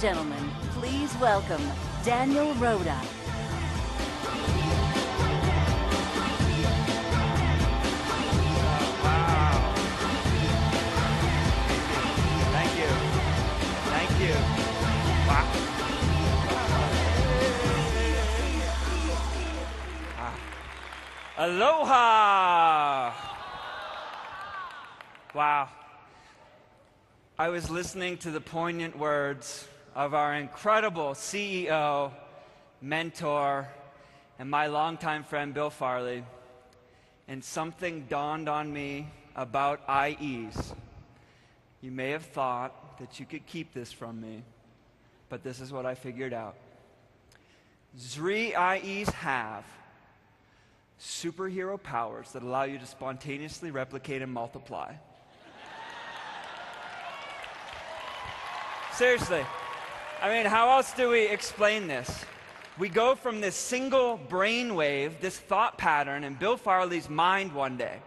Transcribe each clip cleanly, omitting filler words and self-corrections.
gentlemen, please welcome Daniel Rhoda. Wow. Thank you. Thank you. Wow. Aloha. Wow. I was listening to the poignant words of our incredible CEO, mentor, and my longtime friend, Bill Farley, and something dawned on me about IEs. You may have thought that you could keep this from me, but this is what I figured out. Zrii IEs have superhero powers that allow you to spontaneously replicate and multiply. Seriously. I mean, how else do we explain this? We go from this single brainwave, this thought pattern in Bill Farley's mind one day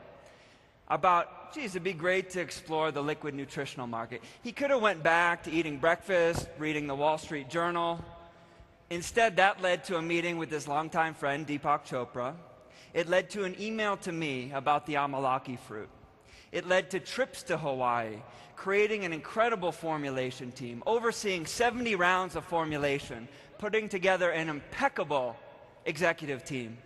about, geez, it'd be great to explore the liquid nutritional market. He could have went back to eating breakfast, reading the Wall Street Journal. Instead, that led to a meeting with his longtime friend, Deepak Chopra. It led to an email to me about the amalaki fruit. It led to trips to Hawaii, creating an incredible formulation team, overseeing 70 rounds of formulation, putting together an impeccable executive team.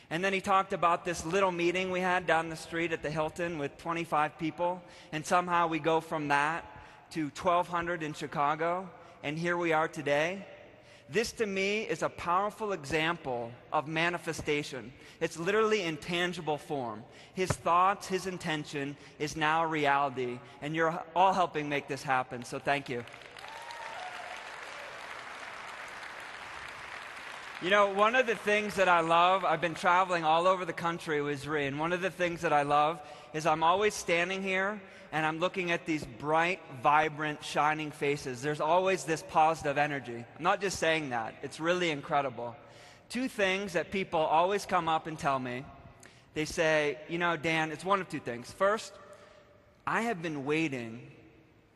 And then he talked about this little meeting we had down the street at the Hilton with 25 people, and somehow we go from that to 1,200 in Chicago, and here we are today. This, to me, is a powerful example of manifestation. It's literally in tangible form. His thoughts, his intention is now a reality, and you're all helping make this happen, so thank you. You know, one of the things that I love, I've been traveling all over the country with Zrii, and one of the things that I love is I'm always standing here and I'm looking at these bright, vibrant, shining faces. There's always this positive energy. I'm not just saying that. It's really incredible. Two things that people always come up and tell me. They say, you know, Dan, it's one of two things. First, I have been waiting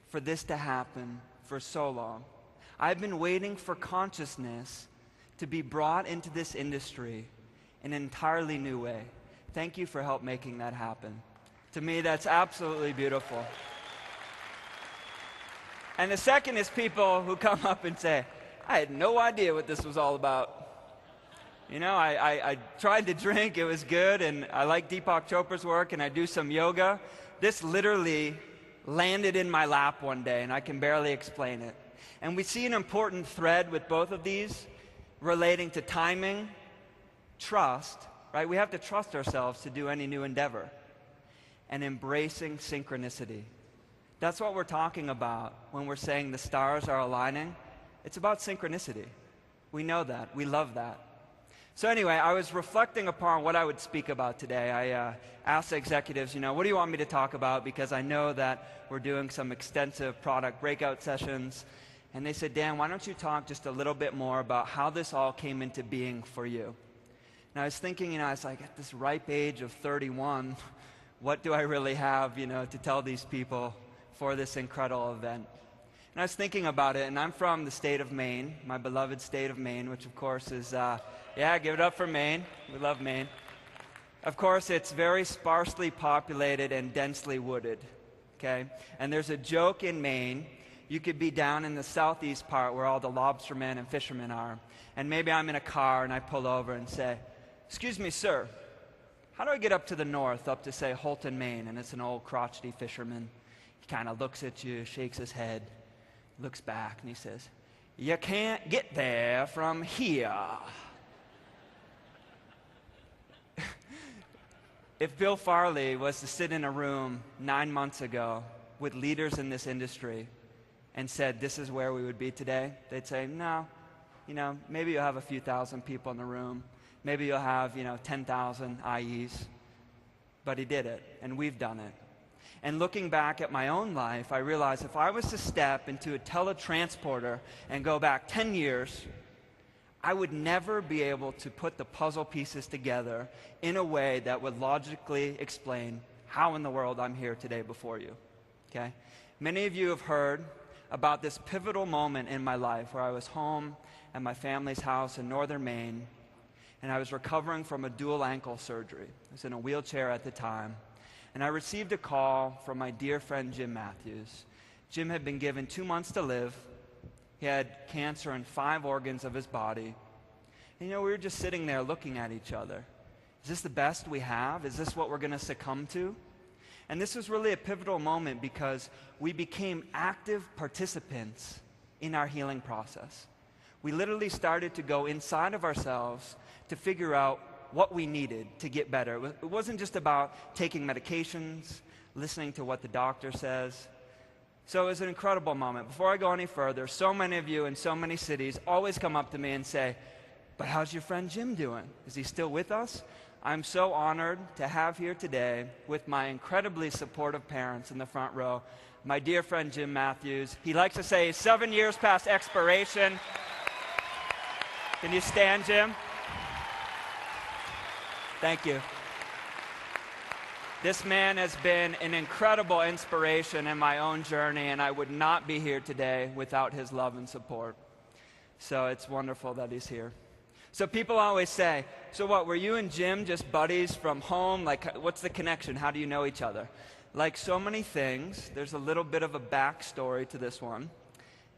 for this to happen for so long. I've been waiting for consciousness to be brought into this industry in an entirely new way. Thank you for help making that happen. To me, that's absolutely beautiful. And the second is people who come up and say, I had no idea what this was all about. You know, I tried to drink, it was good, and I like Deepak Chopra's work, and I do some yoga. This literally landed in my lap one day, and I can barely explain it. And we see an important thread with both of these relating to timing, trust, right? We have to trust ourselves to do any new endeavor. And embracing synchronicity. That's what we're talking about when we're saying the stars are aligning. It's about synchronicity. We know that. We love that. So anyway, I was reflecting upon what I would speak about today. I asked the executives, you know, what do you want me to talk about? Because I know that we're doing some extensive product breakout sessions. And they said, Dan, why don't you talk just a little bit more about how this all came into being for you? And I was thinking, you know, I was like, at this ripe age of 31, what do I really have, you know, to tell these people for this incredible event? And I was thinking about it, and I'm from the state of Maine, my beloved state of Maine, which of course is, yeah, give it up for Maine. We love Maine. Of course, it's very sparsely populated and densely wooded, okay? And there's a joke in Maine. You could be down in the southeast part where all the lobstermen and fishermen are, and maybe I'm in a car and I pull over and say, excuse me, sir, how do I get up to the north, up to, say, Holton, Maine? And it's an old crotchety fisherman. He kind of looks at you, shakes his head, looks back, and he says, you can't get there from here. If Bill Farley was to sit in a room 9 months ago with leaders in this industry and said, this is where we would be today, they'd say, no, you know, maybe you'll have a few thousand people in the room. Maybe you'll have, you know, 10,000 IEs. But he did it, and we've done it. And looking back at my own life, I realized if I was to step into a teletransporter and go back 10 years, I would never be able to put the puzzle pieces together in a way that would logically explain how in the world I'm here today before you. Okay? Many of you have heard about this pivotal moment in my life where I was home at my family's house in northern Maine, and I was recovering from a dual ankle surgery. I was in a wheelchair at the time, and I received a call from my dear friend Jim Matthews. Jim had been given 2 months to live. He had cancer in 5 organs of his body. And we were just sitting there looking at each other. Is this the best we have? Is this what we're going to succumb to? And this was really a pivotal moment because we became active participants in our healing process. We literally started to go inside of ourselves to figure out what we needed to get better. It wasn't just about taking medications, listening to what the doctor says. So it was an incredible moment. Before I go any further, so many of you in so many cities always come up to me and say, "But how's your friend Jim doing? Is he still with us?" I'm so honored to have here today with my incredibly supportive parents in the front row, my dear friend Jim Matthews. He likes to say he's 7 years past expiration. Can you stand, Jim? Thank you. This man has been an incredible inspiration in my own journey, and I would not be here today without his love and support. So it's wonderful that he's here. So people always say, "So what, were you and Jim just buddies from home? Like, what's the connection? How do you know each other?" Like so many things, there's a little bit of a backstory to this one.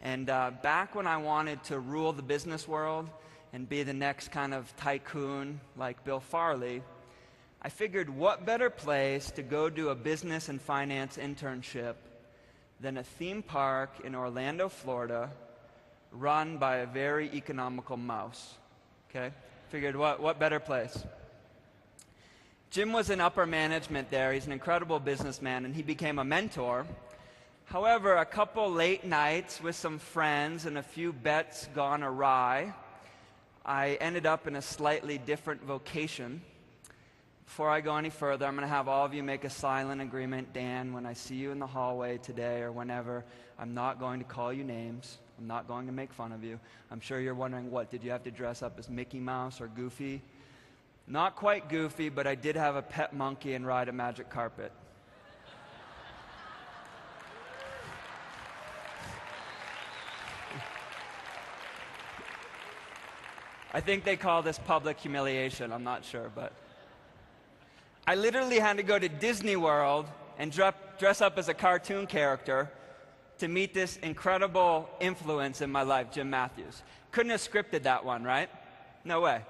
And back when I wanted to rule the business world and be the next kind of tycoon like Bill Farley, I figured what better place to go do a business and finance internship than a theme park in Orlando, Florida, run by a very economical mouse. Okay? Figured what better place? Jim was in upper management there. He's an incredible businessman, and he became a mentor. However, a couple late nights with some friends and a few bets gone awry, I ended up in a slightly different vocation. Before I go any further, I'm going to have all of you make a silent agreement. Dan, when I see you in the hallway today or whenever, I'm not going to call you names. I'm not going to make fun of you. I'm sure you're wondering, what, did you have to dress up as Mickey Mouse or Goofy? Not quite Goofy, but I did have a pet monkey and ride a magic carpet. I think they call this public humiliation. I'm not sure, but I literally had to go to Disney World and dress up as a cartoon character to meet this incredible influence in my life, Jim Matthews. Couldn't have scripted that one, right? No way.